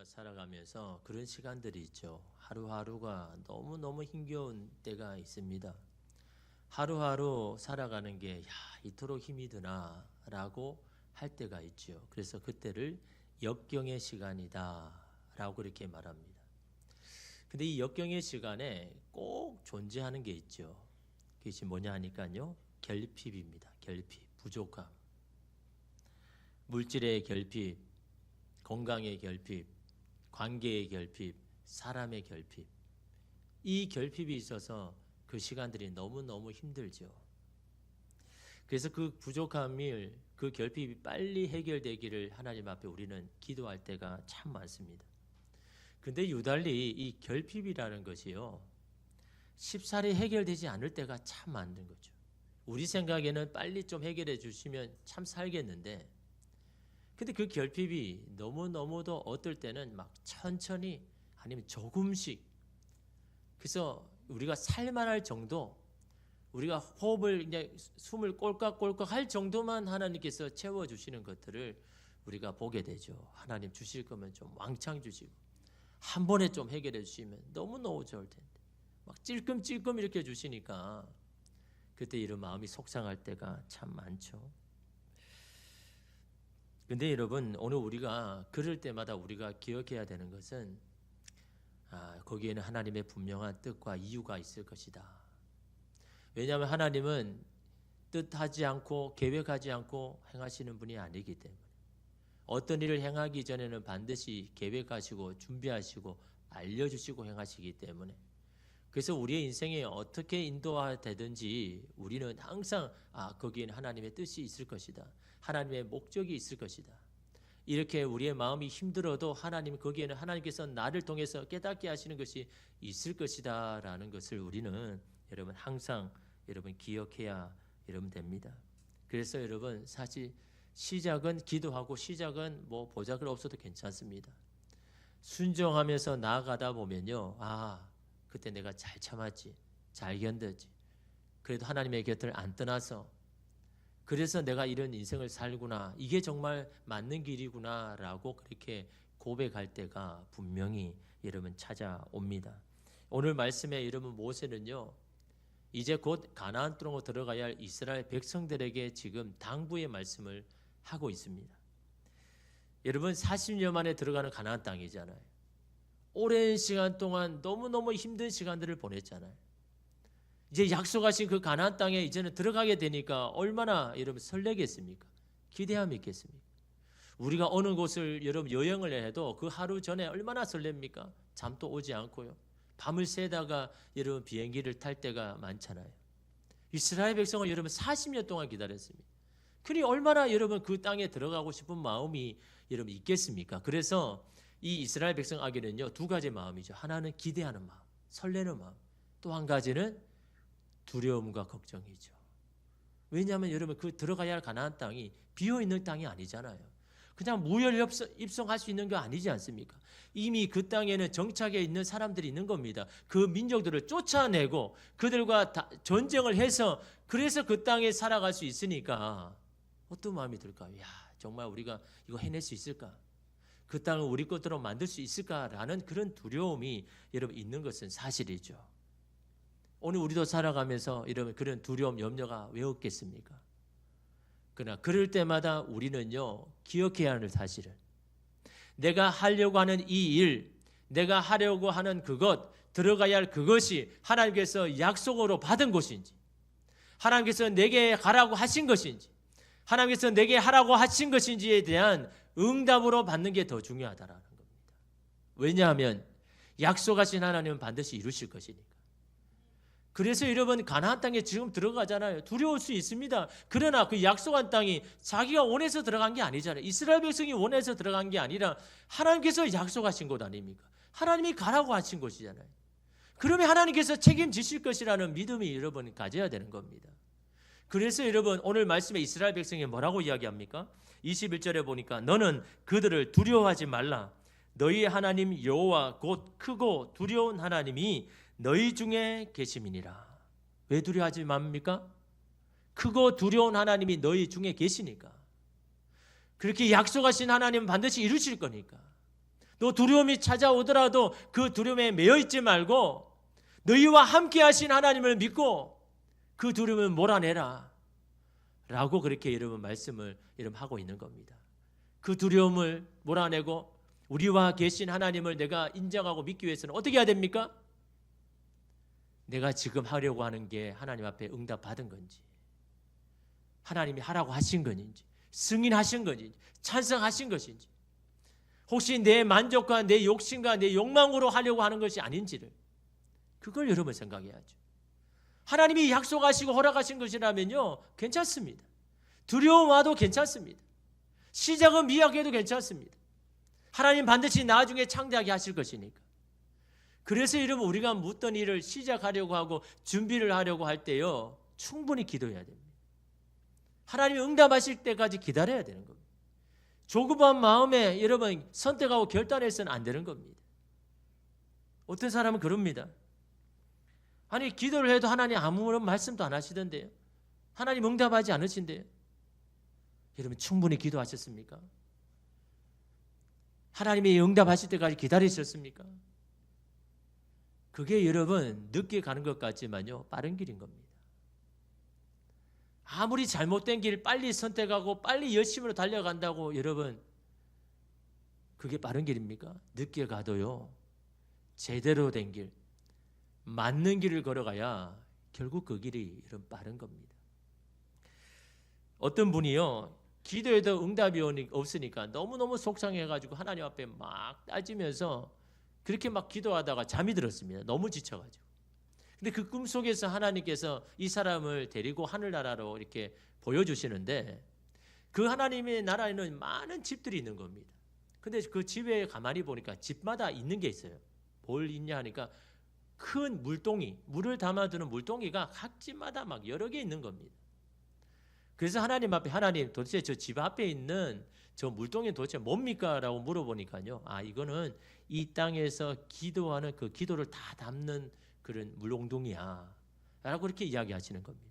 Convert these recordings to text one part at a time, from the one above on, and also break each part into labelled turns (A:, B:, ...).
A: 우리가 살아가면서 그런 시간들이 있죠. 하루하루가 너무너무 힘겨운 때가 있습니다. 하루하루 살아가는 게 이토록 힘이 드나 라고 할 때가 있죠. 그래서 그때를 역경의 시간이다 라고 그렇게 말합니다. 근데 이 역경의 시간에 꼭 존재하는 게 있죠. 그것이 뭐냐 하니까요, 결핍입니다. 결핍, 부족함. 물질의 결핍, 건강의 결핍, 관계의 결핍, 사람의 결핍. 이 결핍이 있어서 그 시간들이 너무너무 힘들죠. 그래서 그 부족함을, 그 결핍이 빨리 해결되기를 하나님 앞에 우리는 기도할 때가 참 많습니다. 근데 유달리 이 결핍이라는 것이요, 쉽사리 해결되지 않을 때가 참 많은 거죠. 우리 생각에는 빨리 좀 해결해 주시면 참 살겠는데, 근데 그 결핍이 너무너무도 어떨 때는 막 천천히 아니면 조금씩, 그래서 우리가 살만할 정도, 우리가 호흡을 그냥 숨을 꼴깍꼴깍 할 정도만 하나님께서 채워주시는 것들을 우리가 보게 되죠. 하나님 주실 거면 좀 왕창 주시고 한 번에 좀 해결해 주시면 너무너무 좋을 텐데 막 찔끔찔끔 이렇게 주시니까 그때 이런 마음이 속상할 때가 참 많죠. 근데 여러분, 오늘 우리가 그럴 때마다 우리가 기억해야 되는 것은 거기에는 하나님의 분명한 뜻과 이유가 있을 것이다. 왜냐하면 하나님은 뜻하지 않고 계획하지 않고 행하시는 분이 아니기 때문에, 어떤 일을 행하기 전에는 반드시 계획하시고 준비하시고 알려주시고 행하시기 때문에, 그래서 우리의 인생에 어떻게 인도되든지 우리는 항상 거기에는 하나님의 뜻이 있을 것이다, 하나님의 목적이 있을 것이다, 이렇게 우리의 마음이 힘들어도 하나님, 거기에는 하나님께서 나를 통해서 깨닫게 하시는 것이 있을 것이다 라는 것을 우리는 여러분 항상 여러분 기억해야 여러분 됩니다. 그래서 여러분, 사실 시작은 기도하고 시작은 뭐 보잘것 없어도 괜찮습니다. 순종하면서 나아가다 보면요, 그때 내가 잘 참았지, 잘 견뎠지, 그래도 하나님의 곁을 안 떠나서 그래서 내가 이런 인생을 살구나, 이게 정말 맞는 길이구나 라고 그렇게 고백할 때가 분명히 여러분 찾아옵니다. 오늘 말씀에 여러분, 모세는요 이제 곧 가나안 땅으로 들어가야 할 이스라엘 백성들에게 지금 당부의 말씀을 하고 있습니다. 여러분, 40년 만에 들어가는 가나안 땅이잖아요. 오랜 시간 동안 너무너무 힘든 시간들을 보냈잖아요. 이제 약속하신 그 가나안 땅에 이제는 들어가게 되니까 얼마나 여러분 설레겠습니까? 기대함이 있겠습니까? 우리가 어느 곳을 여러분 여행을 해도 그 하루 전에 얼마나 설렙니까? 잠도 오지 않고요, 밤을 새다가 여러분 비행기를 탈 때가 많잖아요. 이스라엘 백성은 여러분 40년 동안 기다렸습니다. 그니 얼마나 여러분 그 땅에 들어가고 싶은 마음이 여러분 있겠습니까? 그래서 이 이스라엘 백성에게는요 두 가지 마음이죠. 하나는 기대하는 마음, 설레는 마음, 또 한 가지는 두려움과 걱정이죠. 왜냐하면 여러분, 그 들어가야 할 가나안 땅이 비어있는 땅이 아니잖아요. 그냥 무혈 입성할 수 있는 게 아니지 않습니까? 이미 그 땅에는 정착해 있는 사람들이 있는 겁니다. 그 민족들을 쫓아내고 그들과 전쟁을 해서 그래서 그 땅에 살아갈 수 있으니까 어떤 마음이 들까요? 정말 우리가 이거 해낼 수 있을까? 그 땅을 우리 것대로 만들 수 있을까라는 그런 두려움이 여러분 있는 것은 사실이죠. 오늘 우리도 살아가면서 여러분 그런 두려움, 염려가 왜 없겠습니까? 그러나 그럴 때마다 우리는요 기억해야 하는 사실은, 내가 하려고 하는 이 일, 내가 하려고 하는 그것, 들어가야 할 그것이 하나님께서 약속으로 받은 것인지, 하나님께서 내게 가라고 하신 것인지, 하나님께서 내게 하라고 하신 것인지에 대한 응답으로 받는 게 더 중요하다라는 겁니다. 왜냐하면 약속하신 하나님은 반드시 이루실 것이니까. 그래서 여러분, 가나안 땅에 지금 들어가잖아요. 두려울 수 있습니다. 그러나 그 약속한 땅이 자기가 원해서 들어간 게 아니잖아요. 이스라엘 백성이 원해서 들어간 게 아니라 하나님께서 약속하신 곳 아닙니까? 하나님이 가라고 하신 곳이잖아요. 그러면 하나님께서 책임지실 것이라는 믿음이 여러분 가져야 되는 겁니다. 그래서 여러분, 오늘 말씀에 이스라엘 백성이 뭐라고 이야기합니까? 21절에 보니까 너는 그들을 두려워하지 말라. 너희 하나님 여호와 곧 크고 두려운 하나님이 너희 중에 계심이니라. 왜 두려워하지 맙니까? 크고 두려운 하나님이 너희 중에 계시니까. 그렇게 약속하신 하나님은 반드시 이루실 거니까. 또 두려움이 찾아오더라도 그 두려움에 매여 있지 말고 너희와 함께 하신 하나님을 믿고 그 두려움을 몰아내라 라고 그렇게 여러분 말씀을 여러분 하고 있는 겁니다. 그 두려움을 몰아내고 우리와 계신 하나님을 내가 인정하고 믿기 위해서는 어떻게 해야 됩니까? 내가 지금 하려고 하는 게 하나님 앞에 응답받은 건지, 하나님이 하라고 하신 건지, 승인하신 건지, 찬성하신 것인지, 혹시 내 만족과 내 욕심과 내 욕망으로 하려고 하는 것이 아닌지를, 그걸 여러분 생각해야죠. 하나님이 약속하시고 허락하신 것이라면요, 괜찮습니다. 두려움 와도 괜찮습니다. 시작은 미약해도 괜찮습니다. 하나님 반드시 나중에 창대하게 하실 것이니까. 그래서 여러분 우리가 묻던 일을 시작하려고 하고 준비를 하려고 할 때요, 충분히 기도해야 됩니다. 하나님이 응답하실 때까지 기다려야 되는 겁니다. 조급한 마음에 여러분 선택하고 결단해서는 안 되는 겁니다. 어떤 사람은 그럽니다. 아니 기도를 해도 하나님 아무런 말씀도 안 하시던데요. 하나님 응답하지 않으신데요. 여러분 충분히 기도하셨습니까? 하나님이 응답하실 때까지 기다리셨습니까? 그게 여러분 늦게 가는 것 같지만요, 빠른 길인 겁니다. 아무리 잘못된 길 빨리 선택하고 빨리 열심으로 달려간다고 여러분 그게 빠른 길입니까? 늦게 가도요, 제대로 된 길, 맞는 길을 걸어가야 결국 그 길이 여러분 빠른 겁니다. 어떤 분이요, 기도에도 응답이 없으니까 너무너무 속상해가지고 하나님 앞에 막 따지면서 그렇게 막 기도하다가 잠이 들었습니다. 너무 지쳐가지고. 근데 그 꿈속에서 하나님께서 이 사람을 데리고 하늘나라로 이렇게 보여주시는데 그 하나님의 나라에는 많은 집들이 있는 겁니다. 근데 그 집에 가만히 보니까 집마다 있는 게 있어요. 뭘 있냐 하니까 큰 물동이, 물을 담아두는 물동이가 각 집마다 막 여러 개 있는 겁니다. 그래서 하나님 앞에, 하나님 도대체 저 집 앞에 있는 저 물동이 도대체 뭡니까? 라고 물어보니까요, 아 이거는 이 땅에서 기도하는 그 기도를 다 담는 그런 물웅덩이야 라고 그렇게 이야기하시는 겁니다.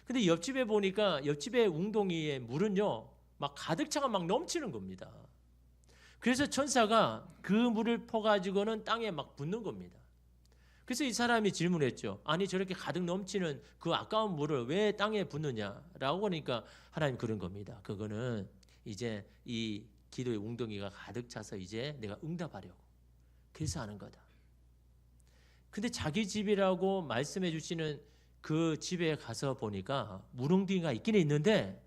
A: 근데 옆집에 보니까 옆집의 웅덩이의 물은요 막 가득 차가 막 넘치는 겁니다. 그래서 천사가 그 물을 퍼가지고는 땅에 막 붓는 겁니다. 그래서 이 사람이 질문했죠. 아니 저렇게 가득 넘치는 그 아까운 물을 왜 땅에 붓느냐라고 하니까 하나님 그런 겁니다. 그거는 이제 이 기도의 웅덩이가 가득 차서 이제 내가 응답하려고 그래서 하는 거다. 근데 자기 집이라고 말씀해 주시는 그 집에 가서 보니까 물웅덩이가 있긴 있는데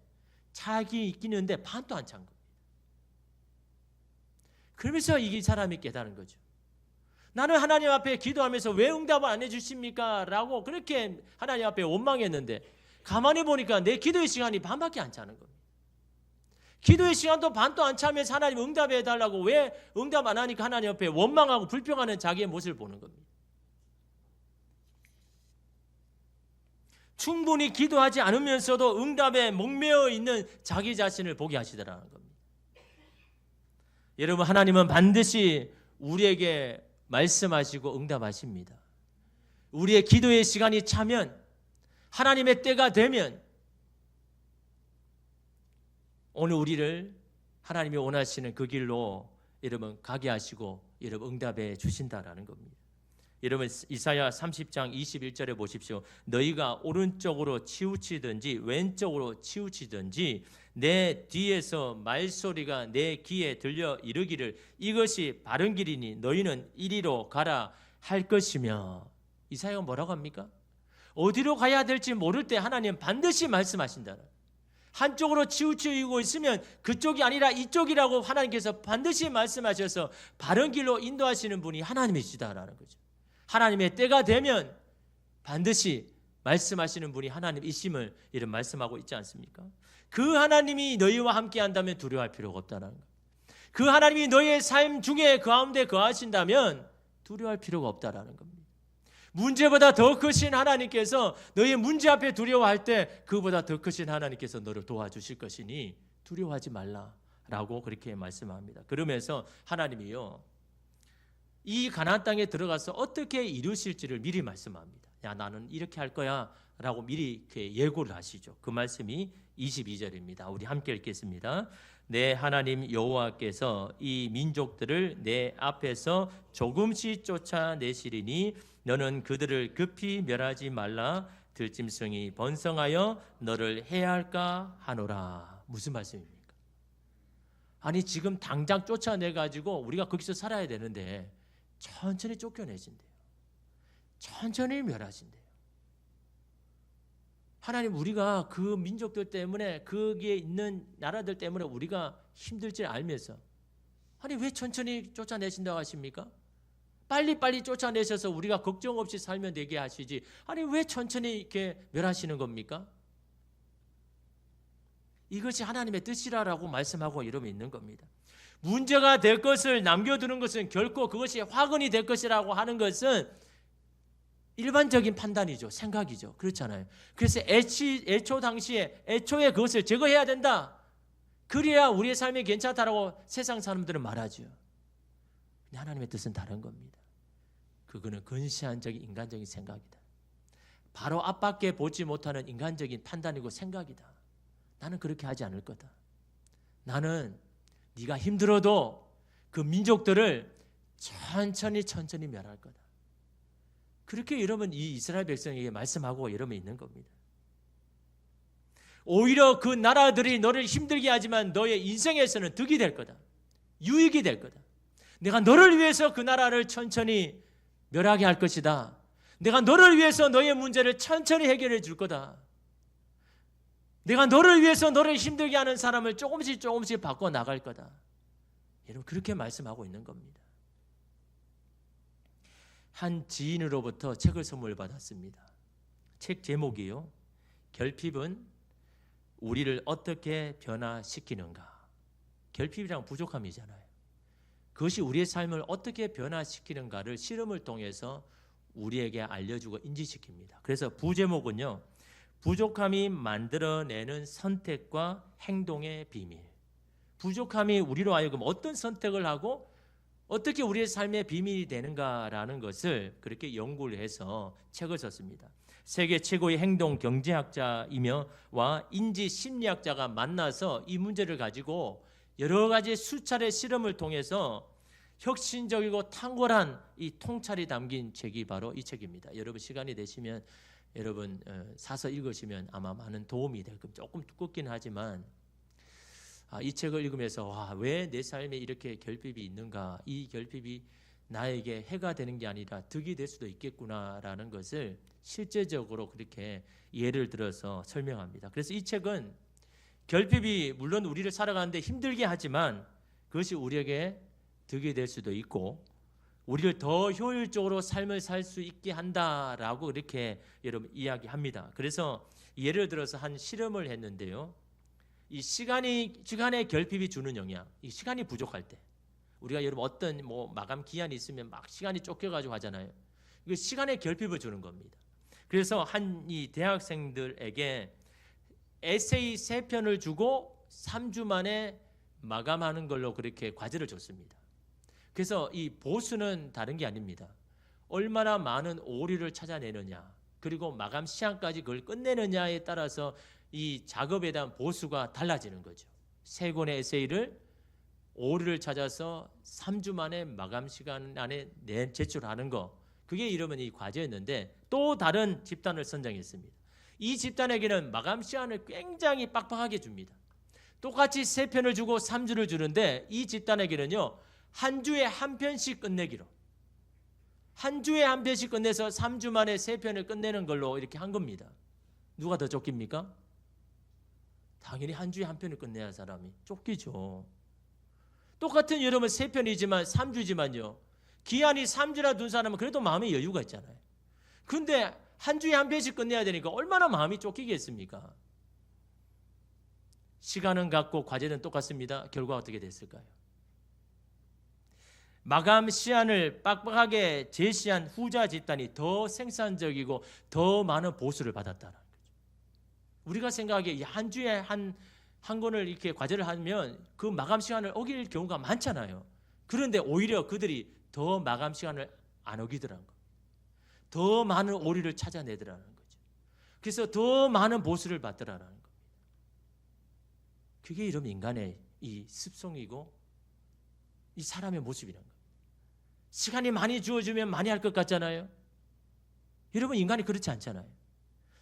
A: 차기 있긴 있는데 반도 안 찬 겁니다. 그러면서 이 사람이 깨달은 거죠. 나는 하나님 앞에 기도하면서 왜 응답을 안 해주십니까? 라고 그렇게 하나님 앞에 원망했는데 가만히 보니까 내 기도의 시간이 반밖에 안 차는 겁니다. 기도의 시간도 반도 안 차면서 하나님 응답해 달라고 왜 응답 안 하니까 하나님 앞에 원망하고 불평하는 자기의 모습을 보는 겁니다. 충분히 기도하지 않으면서도 응답에 목매어 있는 자기 자신을 보게 하시더라는 겁니다. 여러분 하나님은 반드시 우리에게 말씀하시고 응답하십니다. 우리의 기도의 시간이 차면 하나님의 때가 되면 오늘 우리를 하나님이 원하시는 그 길로 여러분 가게 하시고 여러분 응답해 주신다라는 겁니다. 여러분 이사야 30장 21절에 보십시오. 너희가 오른쪽으로 치우치든지 왼쪽으로 치우치든지 내 뒤에서 말소리가 내 귀에 들려 이르기를 이것이 바른 길이니 너희는 이리로 가라 할 것이며. 이사야가 뭐라고 합니까? 어디로 가야 될지 모를 때 하나님 반드시 말씀하신다. 한쪽으로 치우치고 있으면 그쪽이 아니라 이쪽이라고 하나님께서 반드시 말씀하셔서 바른 길로 인도하시는 분이 하나님이시다라는 거죠. 하나님의 때가 되면 반드시 말씀하시는 분이 하나님이심을 이런 말씀하고 있지 않습니까? 그 하나님이 너희와 함께 한다면 두려워할 필요가 없다는 것. 그 하나님이 너희의 삶 중에 그 가운데 거하신다면 두려워할 필요가 없다라는 겁니다. 문제보다 더 크신 하나님께서 너희의 문제 앞에 두려워할 때 그보다 더 크신 하나님께서 너를 도와주실 것이니 두려워하지 말라라고 그렇게 말씀합니다. 그러면서 하나님이요 이 가나안 땅에 들어가서 어떻게 이루실지를 미리 말씀합니다. 야 나는 이렇게 할 거야 라고 미리 이렇게 예고를 하시죠. 그 말씀이 22절입니다. 우리 함께 읽겠습니다. 내 하나님 여호와께서 이 민족들을 내 앞에서 조금씩 쫓아내시리니 너는 그들을 급히 멸하지 말라. 들짐승이 번성하여 너를 해할까 하노라. 무슨 말씀입니까? 아니 지금 당장 쫓아내가지고 우리가 거기서 살아야 되는데 천천히 쫓겨내신대요. 천천히 멸하신대요. 하나님, 우리가 그 민족들 때문에, 거기에 있는 나라들 때문에 우리가 힘들 줄 알면서 아니 왜 천천히 쫓아내신다고 하십니까? 빨리빨리 쫓아내셔서 우리가 걱정 없이 살면 되게 하시지, 아니 왜 천천히 이렇게 멸하시는 겁니까? 이것이 하나님의 뜻이라고 말씀하고 이러면 있는 겁니다. 문제가 될 것을 남겨두는 것은 결코 그것이 화근이 될 것이라고 하는 것은 일반적인 판단이죠. 생각이죠. 그렇잖아요. 그래서 애초 당시에 애초에 그것을 제거해야 된다. 그래야 우리의 삶이 괜찮다라고 세상 사람들은 말하죠. 근데 하나님의 뜻은 다른 겁니다. 그거는 근시안적인 인간적인 생각이다. 바로 앞밖에 보지 못하는 인간적인 판단이고 생각이다. 나는 그렇게 하지 않을 거다. 나는 네가 힘들어도 그 민족들을 천천히 멸할 거다. 그렇게 여러분 이 이스라엘 백성에게 말씀하고 이러면 있는 겁니다. 오히려 그 나라들이 너를 힘들게 하지만 너의 인생에서는 득이 될 거다. 유익이 될 거다. 내가 너를 위해서 그 나라를 천천히 멸하게 할 것이다. 내가 너를 위해서 너의 문제를 천천히 해결해 줄 거다. 내가 너를 위해서 너를 힘들게 하는 사람을 조금씩 바꿔 나갈 거다. 여러분 그렇게 말씀하고 있는 겁니다. 한 지인으로부터 책을 선물 받았습니다. 책 제목이요, 결핍은 우리를 어떻게 변화시키는가. 결핍이란 부족함이잖아요. 그것이 우리의 삶을 어떻게 변화시키는가를 실험을 통해서 우리에게 알려주고 인지시킵니다. 그래서 부제목은요, 부족함이 만들어내는 선택과 행동의 비밀. 부족함이 우리로 하여금 어떤 선택을 하고 어떻게 우리의 삶의 비밀이 되는가라는 것을 그렇게 연구를 해서 책을 썼습니다. 세계 최고의 행동 경제학자이며 와 인지 심리학자가 만나서 이 문제를 가지고 여러 가지 수차례 실험을 통해서 혁신적이고 탁월한 이 통찰이 담긴 책이 바로 이 책입니다. 여러분 시간이 되시면 여러분 사서 읽으시면 아마 많은 도움이 될 겁니다. 조금 두껍긴 하지만 이 책을 읽으면서 왜 내 삶에 이렇게 결핍이 있는가, 이 결핍이 나에게 해가 되는 게 아니라 득이 될 수도 있겠구나라는 것을 실제적으로 그렇게 예를 들어서 설명합니다. 그래서 이 책은 결핍이 물론 우리를 살아가는데 힘들게 하지만 그것이 우리에게 득이 될 수도 있고 우리를 더 효율적으로 삶을 살 수 있게 한다라고 이렇게 여러분 이야기합니다. 그래서 예를 들어서 한 실험을 했는데요. 이 시간의 결핍이 주는 영향, 이 시간이 부족할 때 우리가 여러분 어떤 마감 기한이 있으면 막 시간이 쫓겨가지고 하잖아요. 이거 시간의 결핍을 주는 겁니다. 그래서 한 이 대학생들에게 에세이 3편을 주고 3주 만에 마감하는 걸로 그렇게 과제를 줬습니다. 그래서 이 보수는 다른 게 아닙니다. 얼마나 많은 오류를 찾아내느냐, 그리고 마감 시한까지 그걸 끝내느냐에 따라서 이 작업에 대한 보수가 달라지는 거죠. 3권의 에세이를 오류를 찾아서 3주 만에 마감 시간 안에 제출하는 거, 그게 이러면 이 과제였는데 또 다른 집단을 선정했습니다. 이 집단에게는 마감 시간을 굉장히 빡빡하게 줍니다. 똑같이 3편을 주고 3주를 주는데 이 집단에게는요, 한 주에 한 편씩 끝내기로, 한 주에 한 편씩 끝내서 3주 만에 3편을 끝내는 걸로 이렇게 한 겁니다. 누가 더 쫓깁니까? 당연히 한 주에 한 편을 끝내야 사람이 쫓기죠. 똑같은 여러분 3편이지만 3주지만요. 기한이 3주나 둔 사람은 그래도 마음에 여유가 있잖아요. 근데 한 주에 한 편씩 끝내야 되니까 얼마나 마음이 쫓기겠습니까? 시간은 같고 과제는 똑같습니다. 결과가 어떻게 됐을까요? 마감 시한을 빡빡하게 제시한 후자 집단이 더 생산적이고 더 많은 보수를 받았다는 거죠. 우리가 생각하기에 한 주에 한 권을 이렇게 과제를 하면 그 마감 시간을 어길 경우가 많잖아요. 그런데 오히려 그들이 더 마감 시간을 안 어기더라는 거예요. 더 많은 오류를 찾아내더라는 거죠. 그래서 더 많은 보수를 받더라는 겁니다. 그게 이러면 인간의 이 습성이고 이 사람의 모습이라는 거예요. 시간이 많이 주어지면 많이 할 것 같잖아요. 여러분, 인간이 그렇지 않잖아요.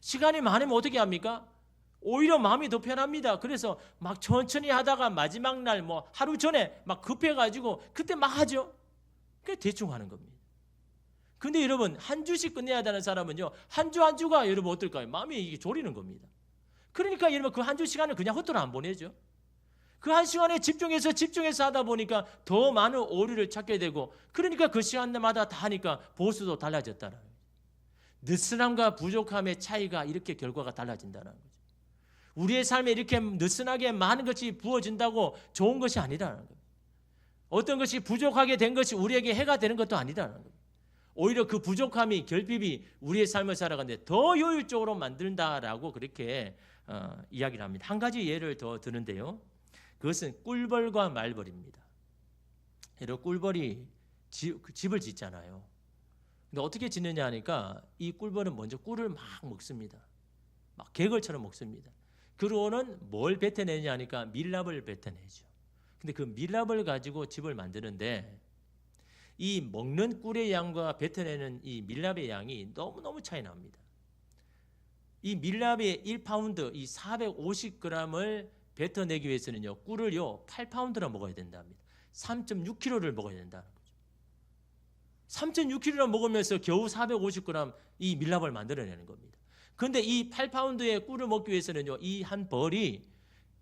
A: 시간이 많으면 어떻게 합니까? 오히려 마음이 더 편합니다. 그래서 막 천천히 하다가 마지막 날 뭐 하루 전에 막 급해가지고 그때 막 하죠. 그게 대충 하는 겁니다. 근데 여러분, 한 주씩 끝내야 되는 사람은요, 한 주 한 주가 여러분 어떨까요? 마음이 이게 졸이는 겁니다. 그러니까 여러분 그 한 주 시간을 그냥 헛되이 안 보내죠. 그 한 시간에 집중해서 하다 보니까 더 많은 오류를 찾게 되고, 그러니까 그 시간마다 다 하니까 보수도 달라졌다는 거예요. 느슨함과 부족함의 차이가 이렇게 결과가 달라진다는 거죠. 우리의 삶에 이렇게 느슨하게 많은 것이 부어진다고 좋은 것이 아니라는 거예요. 어떤 것이 부족하게 된 것이 우리에게 해가 되는 것도 아니라는 거예요. 오히려 그 부족함이, 결핍이 우리의 삶을 살아가는데 더 효율적으로 만든다라고 그렇게 이야기를 합니다. 한 가지 예를 더 드는데요. 그것은 꿀벌과 말벌입니다. 여러분, 꿀벌이 집을 짓잖아요. 근데 어떻게 짓느냐 하니까 이 꿀벌은 먼저 꿀을 막 먹습니다. 막 개걸처럼 먹습니다. 그러고는 뭘 뱉어내냐 하니까 밀랍을 뱉어내죠. 근데 그 밀랍을 가지고 집을 만드는데 이 먹는 꿀의 양과 뱉어내는 이 밀랍의 양이 너무너무 차이 납니다. 이 밀랍의 1파운드, 이 450g을 뱉어내기 위해서는요, 꿀을요 8파운드나 먹어야 된답니다. 3.6kg를 먹어야 된다는 거죠. 3.6kg를 먹으면서 겨우 450g 이 밀랍을 만들어내는 겁니다. 그런데 이 8파운드의 꿀을 먹기 위해서는요, 이 한 벌이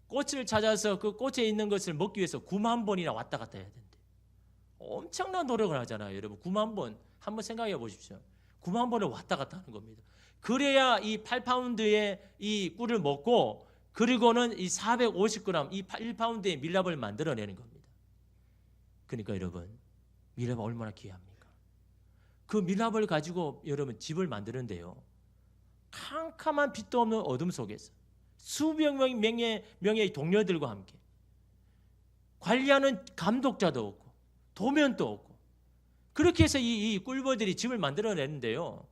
A: 꽃을 찾아서 그 꽃에 있는 것을 먹기 위해서 9만 번이나 왔다 갔다 해야 된대. 엄청난 노력을 하잖아요. 여러분, 9만 번 한번 생각해 보십시오. 9만 번을 왔다 갔다 하는 겁니다. 그래야 이 8파운드의 이 꿀을 먹고, 그리고는 이 450g, 이 1파운드의 밀랍을 만들어내는 겁니다. 그러니까 여러분, 밀랍은 얼마나 귀합니까? 그 밀랍을 가지고 여러분 집을 만드는데요, 캄캄한 빛도 없는 어둠 속에서 수백 명의 동료들과 함께, 관리하는 감독자도 없고 도면도 없고, 그렇게 해서 이 꿀벌들이 집을 만들어내는데요,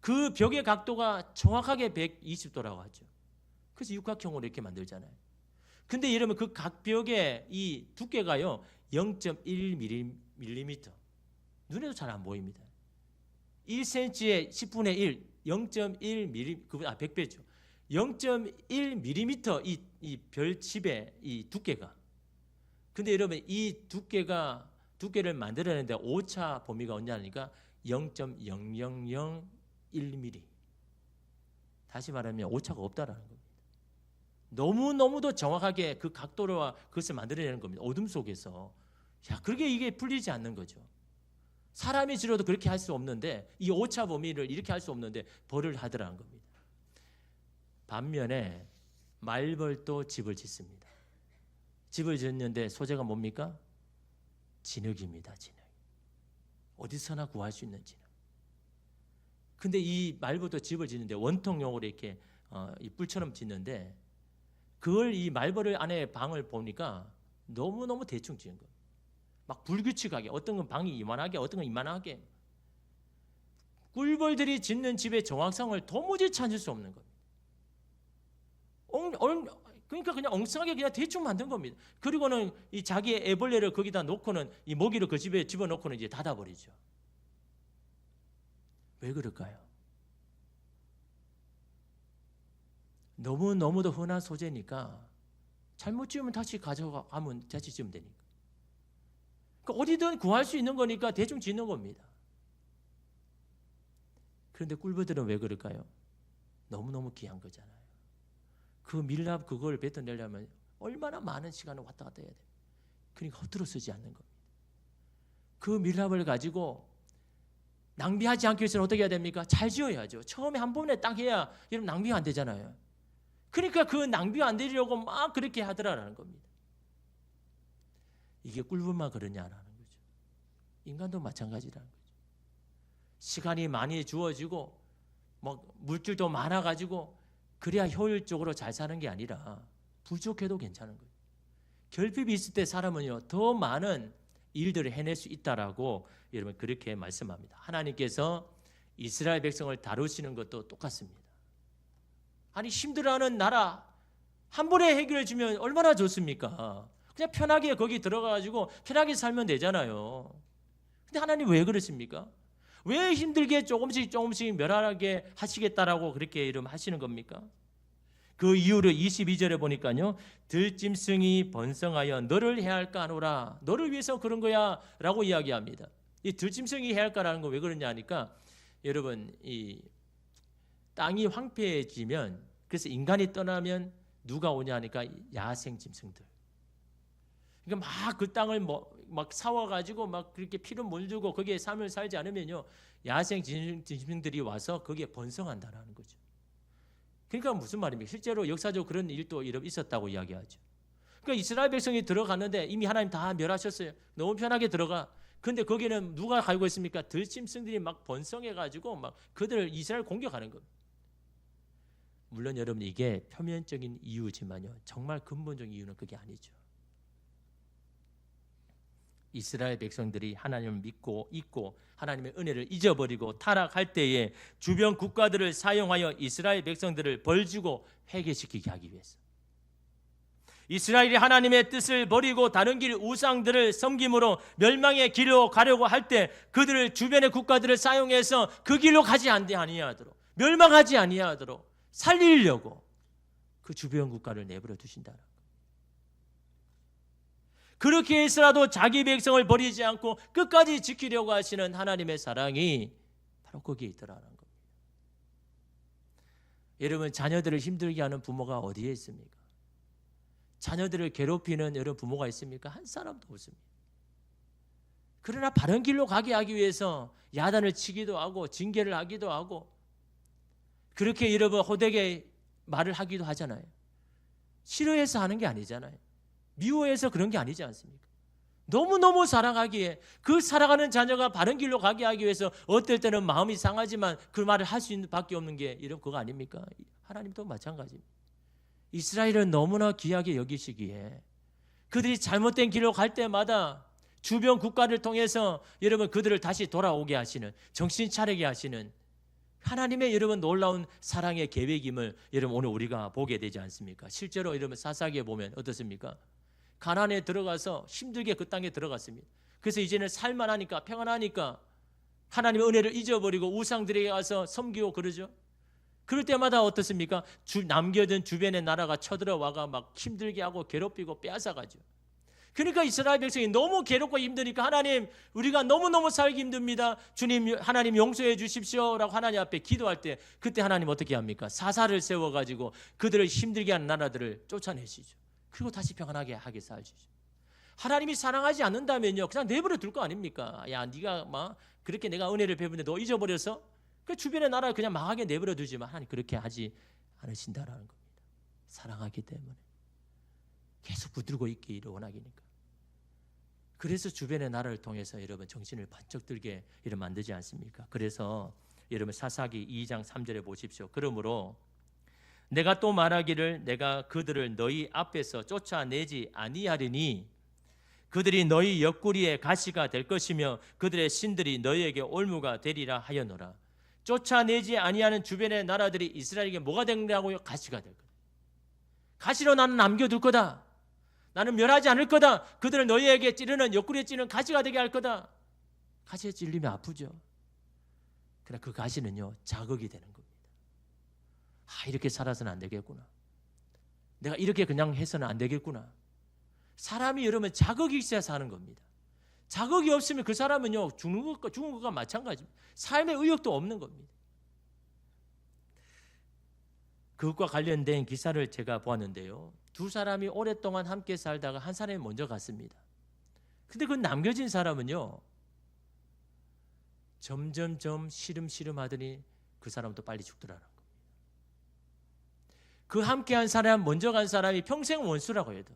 A: 그 벽의 각도가 정확하게 120도라고 하죠. 그래서 육각형으로 이렇게 만들잖아요. 근데 여러분, 그 각 벽의 이 두께가요 0.1mm, 눈에도 잘 안 보입니다. 1cm에 10분의 1, 0.1mm, 100배죠. 0.1mm 이 별집의 이 두께가. 근데 여러분, 이 두께를 만들어내는데 오차 범위가 언제냐니까 0.0001mm. 다시 말하면 오차가 없다라는 겁니다. 너무너무도 정확하게 그 각도와 그것을 만들어내는 겁니다. 어둠 속에서. 야, 그렇게 이게 풀리지 않는 거죠. 사람이 지어도 그렇게 할 수 없는데, 이 오차 범위를 이렇게 할 수 없는데 벌을 하더라는 겁니다. 반면에 말벌도 집을 짓습니다. 집을 짓는데 소재가 뭡니까? 진흙입니다. 진흙. 어디서나 구할 수 있는 진흙. 근데 이 말벌도 집을 짓는데 원통용으로 이렇게 이 뿔처럼 짓는데, 그걸 이 말벌을 안에 방을 보니까 너무너무 대충 지은 거예요. 막 불규칙하게, 어떤 건 방이 이만하게, 어떤 건 이만하게. 꿀벌들이 짓는 집의 정확성을 도무지 찾을 수 없는 겁니다. 그러니까 그냥 엉성하게 그냥 대충 만든 겁니다. 그리고는 이 자기의 애벌레를 거기다 놓고는, 이 모기를 그 집에 집어넣고는 이제 닫아버리죠. 왜 그럴까요? 너무너무도 흔한 소재니까 잘못 지으면 다시 가져가면 다시 지으면 되니까. 그러니까 어디든 구할 수 있는 거니까 대충 짓는 겁니다. 그런데 꿀벌들은 왜 그럴까요? 너무너무 귀한 거잖아요. 그 밀랍 그걸 뱉어내려면 얼마나 많은 시간을 왔다 갔다 해야 돼요. 그러니까 허투루 쓰지 않는 겁니다. 그 밀랍을 가지고 낭비하지 않기 위해서는 어떻게 해야 됩니까? 잘 지어야죠. 처음에 한 번에 딱 해야 여러분 낭비가 안 되잖아요. 그러니까 그 낭비가 안 되려고 막 그렇게 하더라라는 겁니다. 이게 꿀벌만 그러냐라는 거죠. 인간도 마찬가지라는 거죠. 시간이 많이 주어지고 뭐 물질도 많아가지고 그래야 효율적으로 잘 사는 게 아니라 부족해도 괜찮은 거예요. 결핍이 있을 때 사람은요 더 많은 일들을 해낼 수 있다라고 여러분 그렇게 말씀합니다. 하나님께서 이스라엘 백성을 다루시는 것도 똑같습니다. 아니 힘들어하는 나라, 한 번에 해결해 주면 얼마나 좋습니까? 그냥 편하게 거기 들어가가지고 편하게 살면 되잖아요. 근데 하나님 왜 그러십니까? 왜 힘들게 조금씩 멸하게 하시겠다라고 그렇게 하시는 겁니까? 그 이유를 22절에 보니까요, 들짐승이 번성하여 너를 해할까 하노라. 너를 위해서 그런 거야 라고 이야기합니다. 이 들짐승이 해할까라는 거 왜 그러냐 하니까, 여러분, 이 땅이 황폐해지면, 그래서 인간이 떠나면 누가 오냐 하니까 야생 짐승들. 그러니까 막 그 땅을 막 사와가지고 막 그렇게 피를 물들고 거기에 삶을 살지 않으면요, 야생 짐승들이 와서 거기에 번성한다라는 거죠. 그러니까 무슨 말입니까? 실제로 역사적으로 그런 일도 있었다고 이야기하죠. 그러니까 이스라엘 백성이 들어갔는데 이미 하나님 다 멸하셨어요. 너무 편하게 들어가. 근데 거기는 누가 가고 있습니까? 들짐승들이 막 번성해가지고 막 그들을 이스라엘 공격하는 겁니다. 물론 여러분, 이게 표면적인 이유지만요, 정말 근본적인 이유는 그게 아니죠. 이스라엘 백성들이 하나님을 믿고 있고 하나님의 은혜를 잊어버리고 타락할 때에 주변 국가들을 사용하여 이스라엘 백성들을 벌주고 회개시키게 하기 위해서, 이스라엘이 하나님의 뜻을 버리고 다른 길 우상들을 섬김으로 멸망의 길로 가려고 할 때 그들을 주변의 국가들을 사용해서 그 길로 가지 아니하도록, 멸망하지 아니하도록 살리려고 그 주변 국가를 내버려 두신다. 그렇게 해서라도 자기 백성을 버리지 않고 끝까지 지키려고 하시는 하나님의 사랑이 바로 거기에 있더라는 겁니다. 여러분, 자녀들을 힘들게 하는 부모가 어디에 있습니까? 자녀들을 괴롭히는 여러 부모가 있습니까? 한 사람도 없습니다. 그러나 바른 길로 가게 하기 위해서 야단을 치기도 하고 징계를 하기도 하고, 그렇게 여러분 호되게 말을 하기도 하잖아요. 싫어해서 하는 게 아니잖아요. 미워해서 그런 게 아니지 않습니까? 너무너무 사랑하기에 그 사랑하는 자녀가 바른 길로 가게 하기 위해서 어떨 때는 마음이 상하지만 그 말을 할 수 있는 밖에 없는 게 그거 아닙니까? 하나님도 마찬가지입니다. 이스라엘은 너무나 귀하게 여기시기에 그들이 잘못된 길로 갈 때마다 주변 국가를 통해서 여러분 그들을 다시 돌아오게 하시는, 정신 차리게 하시는 하나님의 여러분 놀라운 사랑의 계획임을 여러분 오늘 우리가 보게 되지 않습니까? 실제로 여러분 사사기에 보면 어떻습니까? 가나안에 들어가서 힘들게 그 땅에 들어갔습니다. 그래서 이제는 살만하니까, 평안하니까 하나님의 은혜를 잊어버리고 우상들에게 가서 섬기고 그러죠. 그럴 때마다 어떻습니까? 남겨둔 주변의 나라가 쳐들어와가 막 힘들게 하고 괴롭히고 빼앗아가죠. 그러니까 이스라엘 백성이 너무 괴롭고 힘드니까 하나님, 우리가 너무너무 살기 힘듭니다. 주님, 하나님 용서해 주십시오라고 하나님 앞에 기도할 때, 그때 하나님 어떻게 합니까? 사사를 세워가지고 그들을 힘들게 하는 나라들을 쫓아내시죠. 그리고 다시 평안하게 하게 살주죠. 하나님이 사랑하지 않는다면요, 그냥 내버려 둘 거 아닙니까? 야, 네가 막 그렇게 내가 은혜를 베푸는데 너 잊어버려서 그 주변의 나라를 그냥 망하게 내버려 두지만 하나님 그렇게 하지 않으신다라는 겁니다. 사랑하기 때문에 계속 붙들고 있기를 원하기니까. 그래서 주변의 나라를 통해서 여러분 정신을 번쩍 들게 만들지 않습니까? 그래서 여러분 사사기 2장 3절에 보십시오. 그러므로 내가 또 말하기를 내가 그들을 너희 앞에서 쫓아내지 아니하리니 그들이 너희 옆구리에 가시가 될 것이며 그들의 신들이 너희에게 올무가 되리라 하였노라. 쫓아내지 아니하는 주변의 나라들이 이스라엘에게 뭐가 되느냐고요? 가시가 될 거다. 가시로 나는 남겨둘 거다. 나는 멸하지 않을 거다. 그들을 너희에게 찌르는, 옆구리에 찌르는 가시가 되게 할 거다. 가시에 찔리면 아프죠. 그러나 그 가시는요, 자극이 되는 겁니다. 이렇게 살아서는 안 되겠구나. 내가 이렇게 그냥 해서는 안 되겠구나. 사람이 여러분 자극이 있어야 사는 겁니다. 자극이 없으면 그 사람은요, 죽는 것과 마찬가지입니다. 삶의 의욕도 없는 겁니다. 그것과 관련된 기사를 제가 보았는데요, 두 사람이 오랫동안 함께 살다가 한 사람이 먼저 갔습니다. 근데 그 남겨진 사람은요, 점점점 시름시름 하더니 그 사람도 빨리 죽더라는 겁니다. 그 함께한 사람, 먼저 간 사람이 평생 원수라고 해도,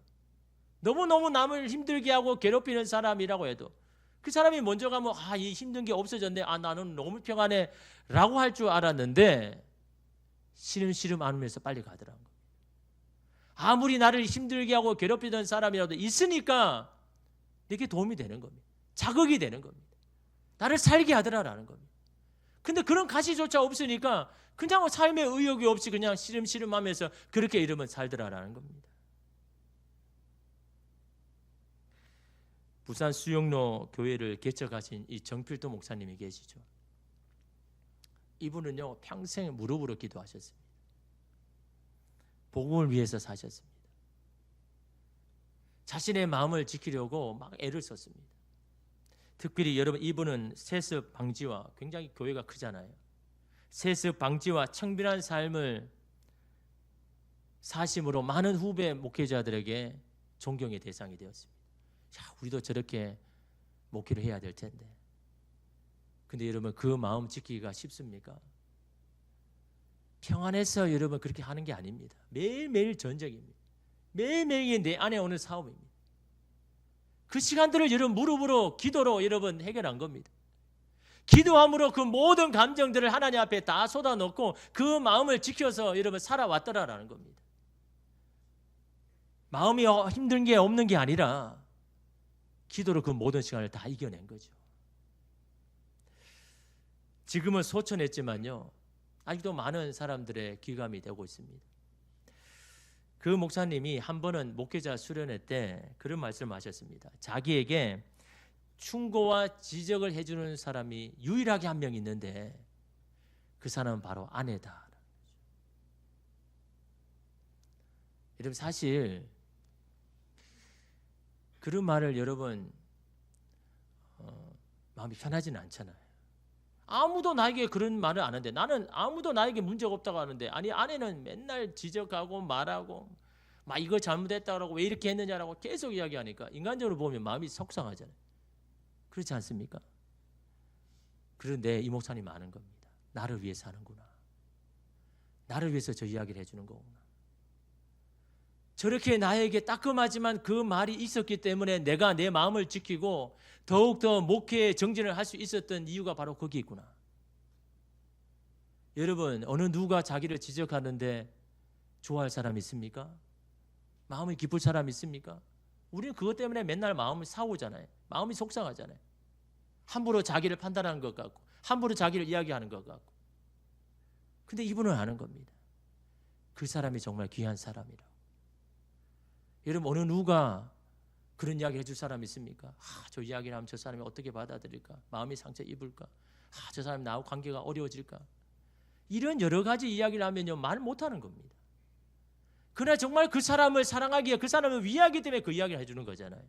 A: 너무너무 남을 힘들게 하고 괴롭히는 사람이라고 해도, 그 사람이 먼저 가면 이 힘든 게 없어졌네, 나는 너무 평안해 라고 할 줄 알았는데 시름시름 안으면서 빨리 가더라는 겁니다. 아무리 나를 힘들게 하고 괴롭히던 사람이라도 있으니까 내게 도움이 되는 겁니다. 자극이 되는 겁니다. 나를 살게 하더라라는 겁니다. 근데 그런 가시조차 없으니까 그냥 삶의 의욕이 없이 그냥 시름시름하면서 그렇게 이러면 살더라라는 겁니다. 부산 수영로 교회를 개척하신 이 정필도 목사님이 계시죠. 이분은요 평생 무릎으로 기도하셨습니다. 복음을 위해서 사셨습니다. 자신의 마음을 지키려고 막 애를 썼습니다. 특별히 여러분 이분은 세습 방지와 굉장히 교회가 크잖아요. 세습 방지와 청결한 삶을 사심으로 많은 후배 목회자들에게 존경의 대상이 되었습니다. 야, 우리도 저렇게 목회를 해야 될 텐데. 근데 여러분 그 마음 지키기가 쉽습니까? 평안해서 여러분 그렇게 하는 게 아닙니다. 매일매일 전쟁입니다. 매일매일 내 안에 오는 싸움입니다. 그 시간들을 여러분 무릎으로 기도로 여러분 해결한 겁니다. 기도함으로 그 모든 감정들을 하나님 앞에 다 쏟아놓고 그 마음을 지켜서 여러분 살아왔더라라는 겁니다. 마음이 힘든 게 없는 게 아니라 기도로 그 모든 시간을 다 이겨낸 거죠. 지금은 소천했지만요 아직도 많은 사람들의 귀감이 되고 있습니다. 그 목사님이 한 번은 목회자 수련회 때 그런 말씀을 하셨습니다. 자기에게 충고와 지적을 해주는 사람이 유일하게 한 명 있는데 그 사람은 바로 아내다. 여러분 사실 그런 말을 여러분 마음이 편하지는 않잖아요. 아무도 나에게 그런 말을 안 하는데 나는 아무도 나에게 문제가 없다고 하는데 아니 아내는 맨날 지적하고 말하고 막 이거 잘못했다고 왜 이렇게 했느냐라고 계속 이야기하니까 인간적으로 보면 마음이 속상하잖아요. 그렇지 않습니까? 그런데 이 목사님 아는 겁니다. 나를 위해서 하는구나. 나를 위해서 저 이야기를 해주는 거구나. 저렇게 나에게 따끔하지만 그 말이 있었기 때문에 내가 내 마음을 지키고 더욱더 목회에 정진을 할 수 있었던 이유가 바로 거기 있구나. 여러분 어느 누가 자기를 지적하는데 좋아할 사람 있습니까? 마음이 기쁠 사람 있습니까? 우리는 그것 때문에 맨날 마음을 싸우잖아요. 마음이 속상하잖아요. 함부로 자기를 판단하는 것 같고 함부로 자기를 이야기하는 것 같고. 근데 이분은 아는 겁니다. 그 사람이 정말 귀한 사람이라고. 여러분 어느 누가 그런 이야기 해줄 사람 있습니까? 저 이야기를 하면 저 사람이 어떻게 받아들일까? 마음이 상처 입을까? 저 사람이 나하고 관계가 어려워질까? 이런 여러 가지 이야기를 하면요 말 못하는 겁니다. 그러나 정말 그 사람을 사랑하기에 그 사람을 위하기 때문에 그 이야기를 해주는 거잖아요.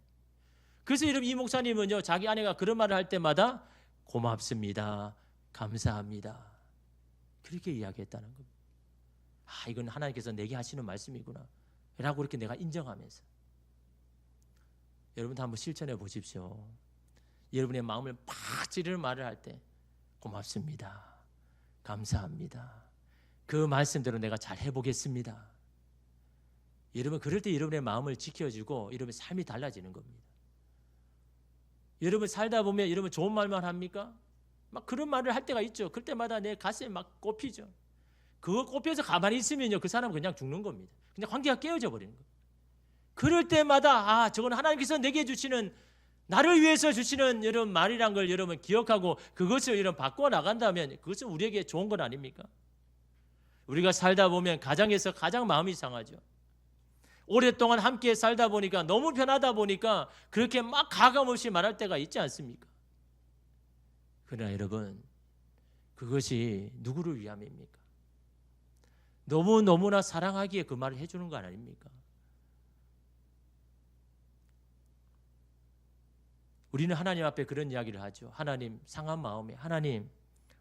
A: 그래서 여러분 이 목사님은요 자기 아내가 그런 말을 할 때마다 고맙습니다. 감사합니다. 그렇게 이야기했다는 겁니다. 이건 하나님께서 내게 하시는 말씀이구나 라고 이렇게 내가 인정하면서 여러분도 한번 실천해 보십시오. 여러분의 마음을 팍 찌르는 말을 할 때 고맙습니다. 감사합니다. 그 말씀대로 내가 잘 해보겠습니다. 여러분 그럴 때 여러분의 마음을 지켜주고 여러분의 삶이 달라지는 겁니다. 여러분 살다 보면 여러분 좋은 말만 합니까? 막 그런 말을 할 때가 있죠. 그럴 때마다 내 가슴이 막 꼽히죠. 그거 꼽혀서 가만히 있으면요 그 사람은 그냥 죽는 겁니다. 그냥 관계가 깨어져 버리는 거예요. 그럴 때마다 저건 하나님께서 내게 주시는 나를 위해서 주시는 여러분 말이란 걸 여러분 기억하고 그것을 여러분 바꿔 나간다면 그것은 우리에게 좋은 건 아닙니까? 우리가 살다 보면 가정에서 가장 마음이 상하죠. 오랫동안 함께 살다 보니까 너무 편하다 보니까 그렇게 막 가감없이 말할 때가 있지 않습니까? 그러나 여러분 그것이 누구를 위함입니까? 너무나 사랑하기에 그 말을 해주는 거 아닙니까? 우리는 하나님 앞에 그런 이야기를 하죠. 하나님 상한 마음에 하나님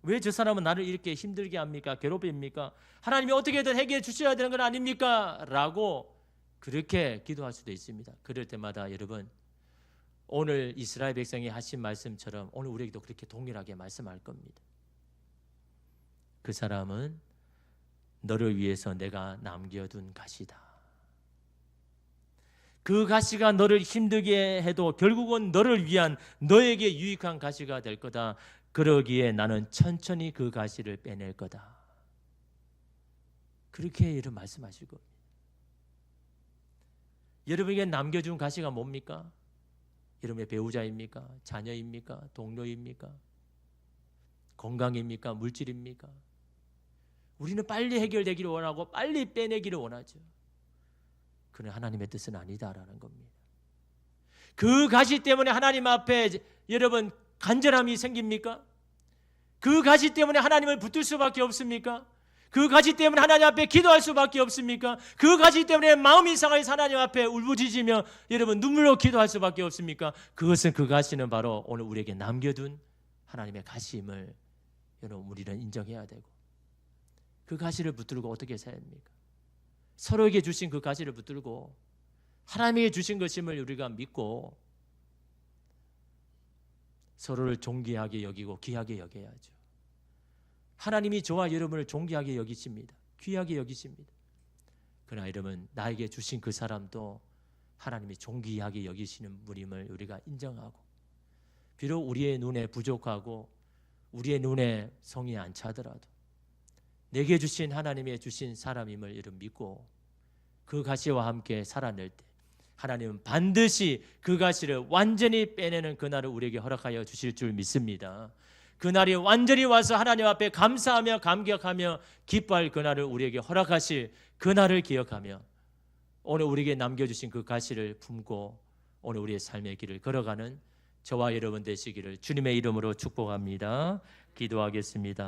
A: 왜 저 사람은 나를 이렇게 힘들게 합니까? 괴롭힙니까? 하나님이 어떻게든 해결해 주셔야 되는 건 아닙니까? 라고 그렇게 기도할 수도 있습니다. 그럴 때마다 여러분 오늘 이스라엘 백성이 하신 말씀처럼 오늘 우리에게도 그렇게 동일하게 말씀할 겁니다. 그 사람은 너를 위해서 내가 남겨둔 가시다. 그 가시가 너를 힘들게 해도 결국은 너를 위한 너에게 유익한 가시가 될 거다. 그러기에 나는 천천히 그 가시를 빼낼 거다. 그렇게 이런 말씀하실 겁니다. 여러분에게 남겨준 가시가 뭡니까? 여러분의 배우자입니까? 자녀입니까? 동료입니까? 건강입니까? 물질입니까? 우리는 빨리 해결되기를 원하고 빨리 빼내기를 원하죠. 그러나 하나님의 뜻은 아니다라는 겁니다. 그 가시 때문에 하나님 앞에 여러분 간절함이 생깁니까? 그 가시 때문에 하나님을 붙들 수밖에 없습니까? 그 가시 때문에 하나님 앞에 기도할 수밖에 없습니까? 그 가시 때문에 마음이 상해서 하나님 앞에 울부짖으며 여러분 눈물로 기도할 수밖에 없습니까? 그것은 그 가시는 바로 오늘 우리에게 남겨둔 하나님의 가시임을 여러분 우리는 인정해야 되고, 그 가시를 붙들고 어떻게 살아야 합니까? 서로에게 주신 그 가시를 붙들고 하나님에게 주신 것임을 우리가 믿고 서로를 존귀하게 여기고 귀하게 여겨야죠. 하나님이 저와 여러분을 존귀하게 여기십니다. 귀하게 여기십니다. 그러나 여러분 나에게 주신 그 사람도 하나님이 존귀하게 여기시는 분임을 우리가 인정하고, 비록 우리의 눈에 부족하고 우리의 눈에 성이 안 차더라도 내게 주신 하나님의 주신 사람임을 여러분 믿고 그 가시와 함께 살아낼 때 하나님은 반드시 그 가시를 완전히 빼내는 그날을 우리에게 허락하여 주실 줄 믿습니다. 그날이 완전히 와서 하나님 앞에 감사하며 감격하며 기뻐할 그날을 우리에게 허락하실 그날을 기억하며 오늘 우리에게 남겨주신 그 가시를 품고 오늘 우리의 삶의 길을 걸어가는 저와 여러분 되시기를 주님의 이름으로 축복합니다. 기도하겠습니다.